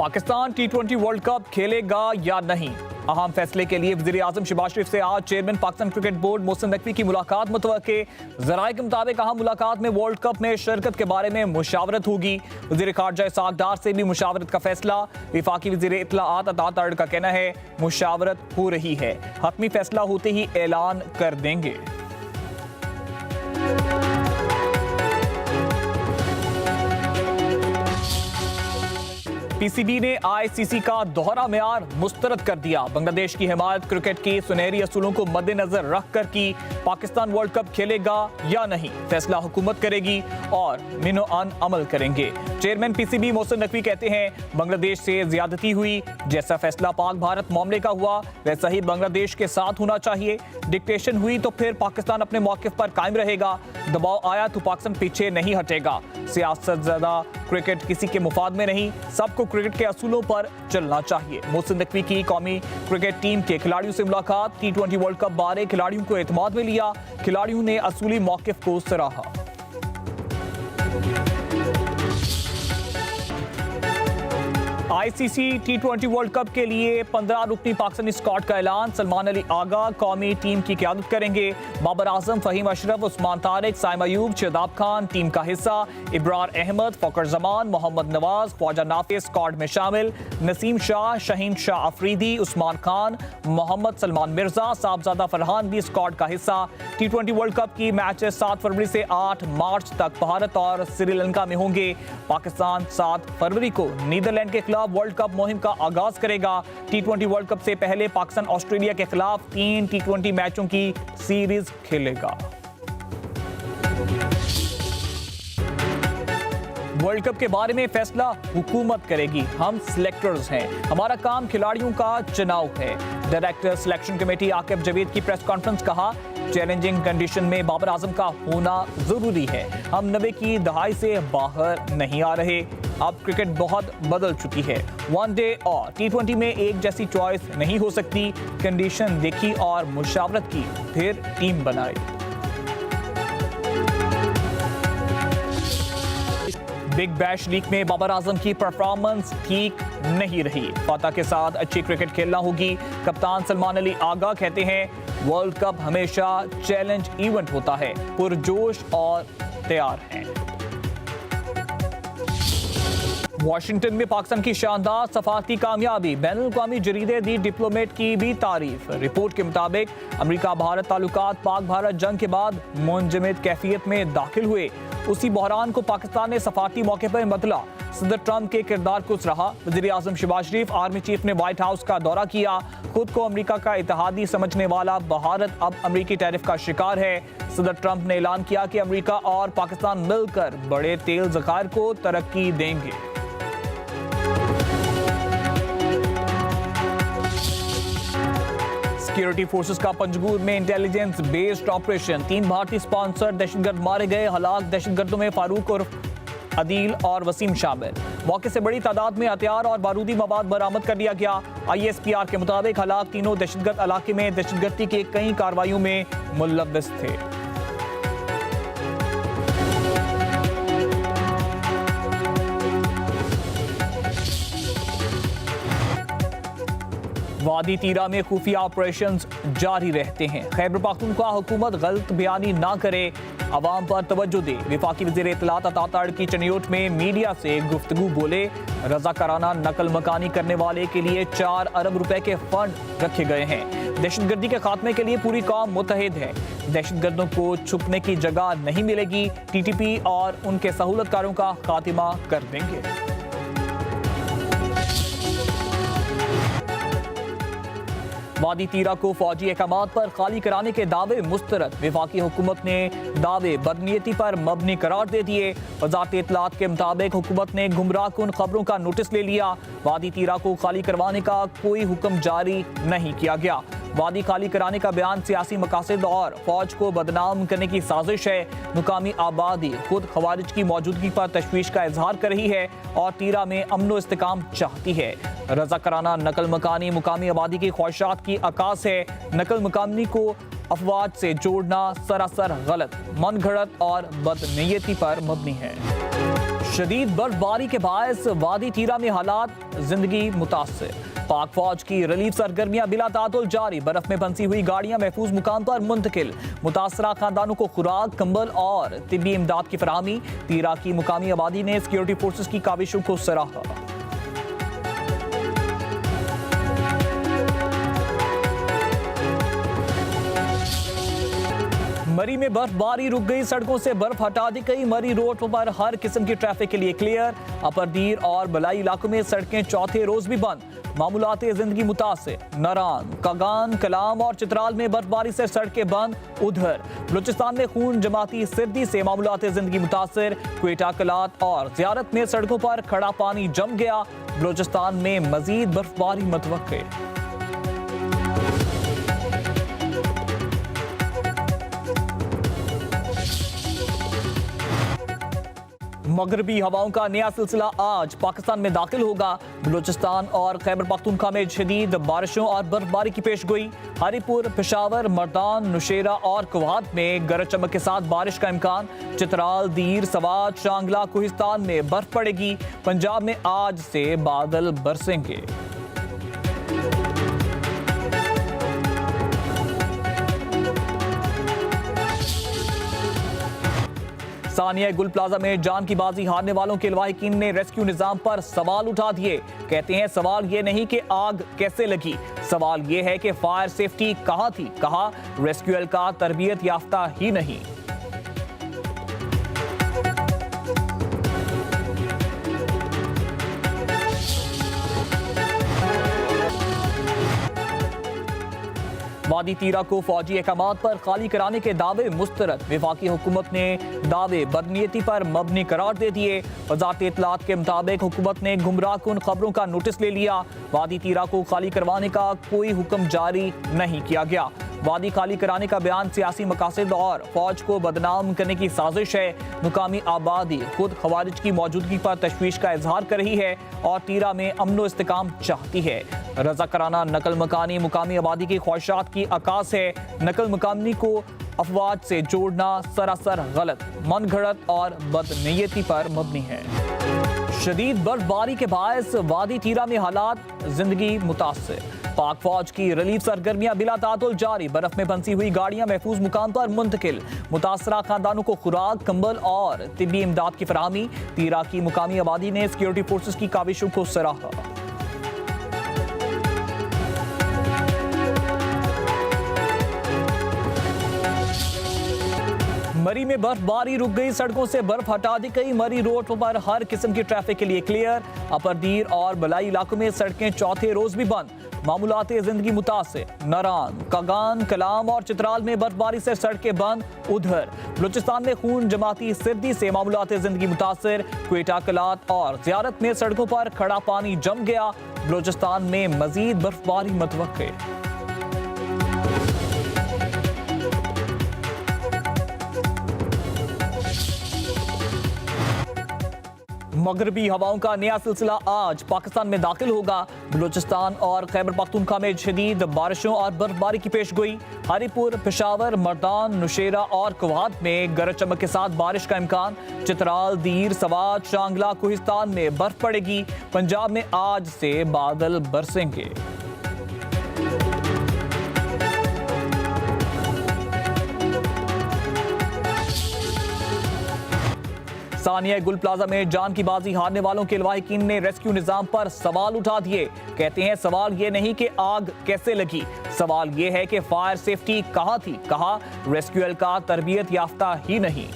पाकिस्तान टी20 world cup खेलेगा या नहीं, अहम फैसले के लिए वज़ीर-ए-आज़म शहबाज शरीफ से आज chairman Pakistan cricket board Mohsin Naqvi की मुलाकात मुतवक्के। ज़राए के मुताबिक अहम मुलाकात में वर्ल्ड कप में शिरकत के बारे में मुशावरत होगी। वज़ीर ख़ारजा इसहाक डार से भी मुशावरत का फैसला। वफाकी वज़ीर इत्तलाआत अता तारड़ का कहना है मुशावरत हो रही है, हतमी फैसला होते ही ऐलान कर देंगे। पीसीबी ने आईसीसी का दोहरा मेयार मुस्तरद कर दिया। बांग्लादेश की हिमायत क्रिकेट के सुनहरी असूलों को मद्देनजर रखकर की पाकिस्तान वर्ल्ड कप खेलेगा या नहीं, फैसला हुकूमत करेगी और मिनो अन अमल करेंगे। चेयरमैन पीसीबी मोहसिन नकवी कहते हैं बांग्लादेश से ज्यादती हुई, जैसा फैसला पाक भारत मामले का हुआ वैसा ही बांग्लादेश के साथ होना चाहिए। डिक्टेशन हुई तो फिर पाकिस्तान अपने मौकिफ पर कायम रहेगा, दबाव आया तो पाकिस्तान पीछे नहीं हटेगा। सियासत ज़्यादा क्रिकेट किसी के मुफाद में नहीं, सबको क्रिकेट के असूलों पर चलना चाहिए। मोहसिन नकवी की कौमी क्रिकेट टीम के खिलाड़ियों से मुलाकात। टी20 वर्ल्ड कप बारे खिलाड़ियों को एतमाद में लिया, खिलाड़ियों ने असूली मौकिफ को सराहा। आईसीसी टी20 वर्ल्ड कप के लिए 15 रुकनी पाकिस्तानी स्क्वाड का ऐलान। सलमान अली आगा कौमी टीम की क़यादत करेंगे। बाबर आजम, फहीम अशरफ, उस्मान तारिक, साइम अयूब, शादाब खान टीम का हिस्सा। इब्रार अहमद, फ़खर जमान, मोहम्मद नवाज, ख्वाजा नाफिस स्क्वाड में शामिल। नसीम शाह, शहीन शाह अफरीदी, उस्मान खान, मोहम्मद सलमान मिर्जा, साहबजादा फरहान भी स्क्वाड का हिस्सा। टी20 वर्ल्ड कप की मैचेस 7 फरवरी से 8 मार्च तक भारत और श्रीलंका में होंगे। पाकिस्तान 7 फरवरी को नीदरलैंड के खिलाफ वर्ल्ड कप मुहिम का आगाज करेगा। टी20 वर्ल्ड कप से पहले पाकिस्तान ऑस्ट्रेलिया के खिलाफ 3 टी20 मैचों की सीरीज खेलेगा। वर्ल्ड कप के बारे में फैसला हुकूमत करेगी, हम सिलेक्टर्स हैं, हमारा काम खिलाड़ियों का चुनाव है। Director selection committee Aqib Javed की प्रेस कॉन्फ्रेंस। कहा चैलेंजिंग कंडीशन में बाबर आजम का होना जरूरी है, हम 90 की दहाई से बाहर नहीं आ रहे, अब क्रिकेट बहुत बदल चुकी है। वनडे और टी20 में एक जैसी चॉइस नहीं हो सकती, कंडीशन देखी और मुशावरत की, फिर टीम बनाई। बिग बैश लीग में बाबर आजम की परफॉर्मेंस ठीक नहीं रही, फाता के साथ अच्छी क्रिकेट खेलना होगी। कप्तान सलमान अली आगा कहते हैं वर्ल्ड कप हमेशा चैलेंज इवेंट होता है, पुरजोश और तैयार हैं। वाशिंगटन में पाकिस्तान की शानदार सफारती कामयाबी, बैनुल-अक़वामी जरीदे दी डिप्लोमेट की भी तारीफ। रिपोर्ट के मुताबिक अमेरिका भारत ताल्लुकात पाक भारत जंग के बाद मुंजमद कैफियत में दाखिल हुए, उसी बहरान को पाकिस्तान ने सफारती मौके पर बदला। सदर ट्रंप के किरदार को सराहा। वज़ीर-ए-आज़म शहबाज शरीफ, आर्मी चीफ ने व्हाइट हाउस का दौरा किया। खुद को अमेरिका का इत्तेहादी समझने वाला भारत अब अमेरिकी टैरिफ का शिकार है। सदर ट्रंप ने ऐलान किया कि अमेरिका और पाकिस्तान मिलकर बड़े तेल ज़खायर को तरक्की देंगे। सिक्योरिटी फोर्सेस का पंजगूर में इंटेलिजेंस बेस्ड ऑपरेशन, 3 भारतीय स्पॉन्सर दहशतगर्द मारे गए। हलाक दहशतगर्दों में फारूक और अदील और वसीम शामिल। मौके से बड़ी तादाद में हथियार और बारूदी मवाद बरामद कर लिया गया। ISPR के मुताबिक हलाक तीनों दहशतगर्द इलाके में दहशतगर्दी के कई कार्रवाइयों में मुलव्वस थे। वादी तीरा में खुफिया ऑपरेशंस जारी रहते हैं। खैबर पख्तूनख्वा हुकूमत गलत बयानी ना करे, अवाम पर तवज्जो दे। वफाकी वज़ीर इत्तलाआत अता तारड़ की चनियोट में मीडिया से गुफ्तगू बोले, रज़ाकाराना नकल मकानी करने वाले के लिए 4 अरब रुपए के फंड रखे गए हैं। दहशतगर्दी के खात्मे के लिए पूरी कौम मुत्तहिद है, दहशतगर्दों को छुपने की जगह नहीं मिलेगी। TTP और उनके सहूलतकारों का खात्मा कर देंगे। वादी तीरा को फौजी अहकामात पर खाली कराने के दावे मुस्तरद। वफाकी हुकूमत ने दावे बदनीयती पर मबनी करार दे दिए। वज़ारत इत्तलाआत के मुताबिक हुकूमत ने गुमराह कुन खबरों का नोटिस ले लिया। वादी तीरा को खाली करवाने का कोई हुक्म जारी नहीं किया गया। वादी खाली कराने का बयान सियासी मकासद और फौज को बदनाम करने की साजिश है। मुकामी आबादी खुद खवारिज की मौजूदगी पर तशवीश का इजहार कर रही है और तीरा में अमन इस्तेकाम चाहती है। रज़ाकाराना नकल मकानी मुकामी आबादी की ख्वाहिशात की अकास है। नकल मकानी को अफवाज से जोड़ना सरासर गलत, मन घड़त और बदनीयती पर मबनी है। शदीद बर्फबारी के बायस वादी तीरा में हालात जिंदगी मुतासिर। पाक फौज की रिलीफ सरगर्मियां बिला तातुल जारी। बर्फ में फंसी हुई गाड़ियां महफूज मुकाम पर मुंतकिल। मुतासरा खानदानों को खुराक, कंबल और तिब्बी इमदाद की फराहमी। तीरा की मुकामी आबादी ने सिक्योरिटी फोर्सेस की काविशों को सराहा। मरी में बर्फबारी रुक गई, सड़कों से बर्फ हटा दी गई। मरी रोड पर हर किस्म की ट्रैफिक के लिए क्लियर। अपरदीर और बलाई इलाकों में सड़कें चौथे रोज भी बंद। मामूलात जिंदगी मुतासिर। नारान, कागान, कलाम और चित्राल में बर्फबारी से सड़कें बंद। उधर बलूचिस्तान में खून जमाती सर्दी से मामूलात जिंदगी मुतासिर। क्वेटा, कलात और ज़ियारत में सड़कों पर खड़ा पानी जम गया। बलूचिस्तान में मजीद बर्फबारी मुतवक्के। मगरबी हवाओं का नया सिलसिला आज पाकिस्तान में दाखिल होगा। बलूचिस्तान और खैबर पख्तूनख्वा में शदीद बारिशों और बर्फबारी की पेशगोई। हरीपुर, पेशावर, मर्दान, नौशेरा और कुवात में गरज चमक के साथ बारिश का इम्कान। चित्राल, दीर, सवात, शांगला, कोहिस्तान में बर्फ पड़ेगी। पंजाब में आज से बादल बरसेंगे। सानिया गुल प्लाजा में जान की बाजी हारने वालों के लवाहिकीन ने रेस्क्यू निजाम पर सवाल उठा दिए। कहते हैं सवाल ये नहीं कि आग कैसे लगी, सवाल ये है कि फायर सेफ्टी कहां थी। कहा रेस्क्यू एहलकार तरबियत याफ्ता ही नहीं। वादी तीरा को फौजी अहकामात पर खाली कराने के दावे मुस्तरद। वफाकी हुकूमत ने दावे बदनीयती पर मबनी करार दे दिए। वजारत इत्तलात के मुताबिक हुकूमत ने गुमराहकुन खबरों का नोटिस ले लिया। वादी तीरा को खाली करवाने का कोई हुक्म जारी नहीं किया गया। वादी खाली कराने का बयान सियासी मकासद और फौज को बदनाम करने की साजिश है। मुकामी आबादी खुद खवारिज की मौजूदगी पर तशवीश का इजहार कर रही है और तीरा में अमन इस्तेकाम चाहती है। रज़ाकाराना नकल मकानी मुकामी आबादी की ख्वाहिशात की अकास है। नकल मकानी को अफवाज से जोड़ना सरासर गलत, मन घड़त और बदनीयती पर मबनी है। शदीद बर्फबारी के बायस वादी तीरा में हालात जिंदगी मुतासिर। पाक फौज की रिलीफ सरगर्मियां बिला तातुल जारी। बर्फ में फंसी हुई गाड़ियां महफूज मुकाम पर मुंतकिल। मुतासरा खानदानों को खुराक, कंबल और तिब्बी इमदाद की फराहमी। तीरा की मुकामी आबादी ने सिक्योरिटी फोर्सेस की काविशों को सराहा। मरी में बर्फबारी रुक गई, सड़कों से बर्फ हटा दी गई। मरी रोड पर हर किस्म की ट्रैफिक के लिए क्लियर। अपरदीर और बलाई इलाकों में सड़कें चौथे रोज भी बंद। मामूलात जिंदगी मुतासिर। नारान, कागान, कलाम और चित्राल में बर्फबारी से सड़कें बंद। उधर बलूचिस्तान में खून जमाती सर्दी से मामूलात जिंदगी मुतासिर। क्वेटा, कलात और ज़ियारत में सड़कों पर खड़ा पानी जम गया। बलूचिस्तान में मजीद बर्फबारी मुतवक्के। मगरबी हवाओं का नया सिलसिला आज पाकिस्तान में दाखिल होगा। बलूचिस्तान और खैबर पख्तूनख्वा में शदीद बारिशों और बर्फबारी की पेशगोई। हरीपुर, पेशावर, मर्दान, नौशेरा और कुवात में गरज चमक के साथ बारिश का इम्कान। चित्राल, दीर, सवात, शांगला, कोहिस्तान में बर्फ पड़ेगी। पंजाब में आज से बादल बरसेंगे। सानिया गुल प्लाजा में जान की बाजी हारने वालों के लवाहिकीन ने रेस्क्यू निजाम पर सवाल उठा दिए। कहते हैं सवाल ये नहीं कि आग कैसे लगी, सवाल ये है कि फायर सेफ्टी कहां थी। कहा रेस्क्यू एहलकार तरबियत याफ्ता ही नहीं।